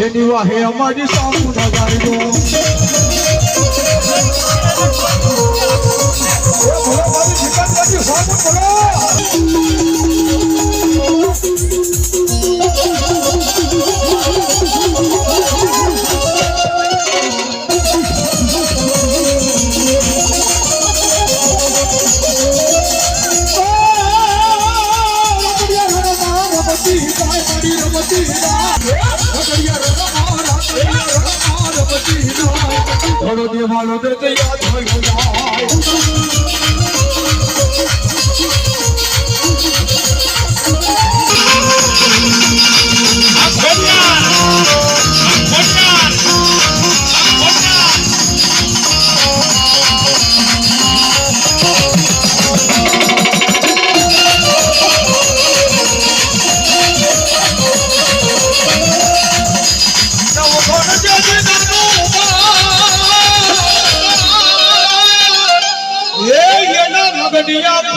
જેની વાહે અમારી સામુ નગાડ્યો થોડો દેવાલો દે યાદ હોય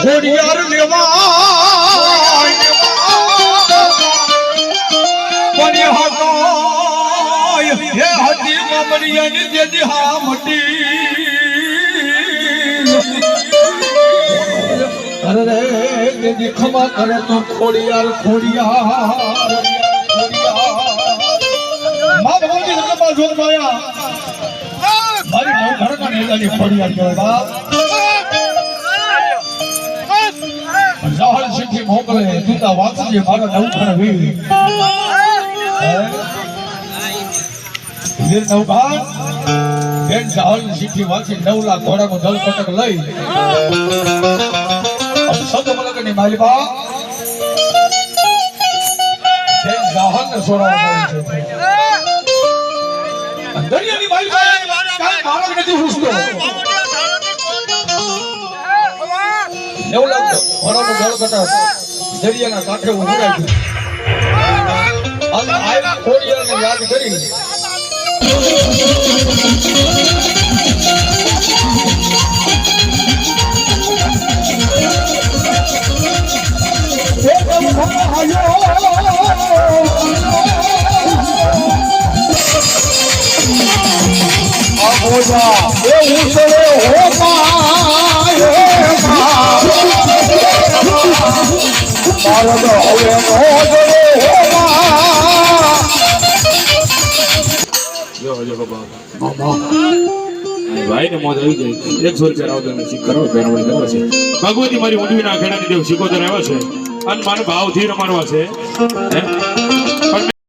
ઘોડિયાર લેવાય પણ હકાય હે હજી મમરિયાની જેજી હા મટી અરે રે જેજી ખમા કરે તો ખોડિયાર ખોડિયાર મા ભગવાનની હકમાં જોત માયા મારી નવ ઘરના નેતાની ખોડિયાર કહેવાય જાહલ શીખી મોકલે તુતા વાંચજે મારા નવખણ વીર વીર નવખાન બેન જાહલ શીખી વાંચી 9 લાખ ઘોડાનું દલ કટક લઈ સદ મલકની માલિકા બેન જાહલ ને છોડાવવા છે દરિયાની માલિકા કાઈ મારા નથી હુસતો 9 લાખ ઘોડાનું દળ કટક દરિયાના કાંઠે ઉભું રાખ્યું અને આ ખોડિયારને યાદ કરી ભાઈ ને મોજ આવી ગઈ 104 કરો પહેરવા દેવા છે ભગવતી મારી ઊંડવી ના ખેડાની દેવ શીખોતર આવ્યા છે અને મારો ભાવથી રમાડવા છે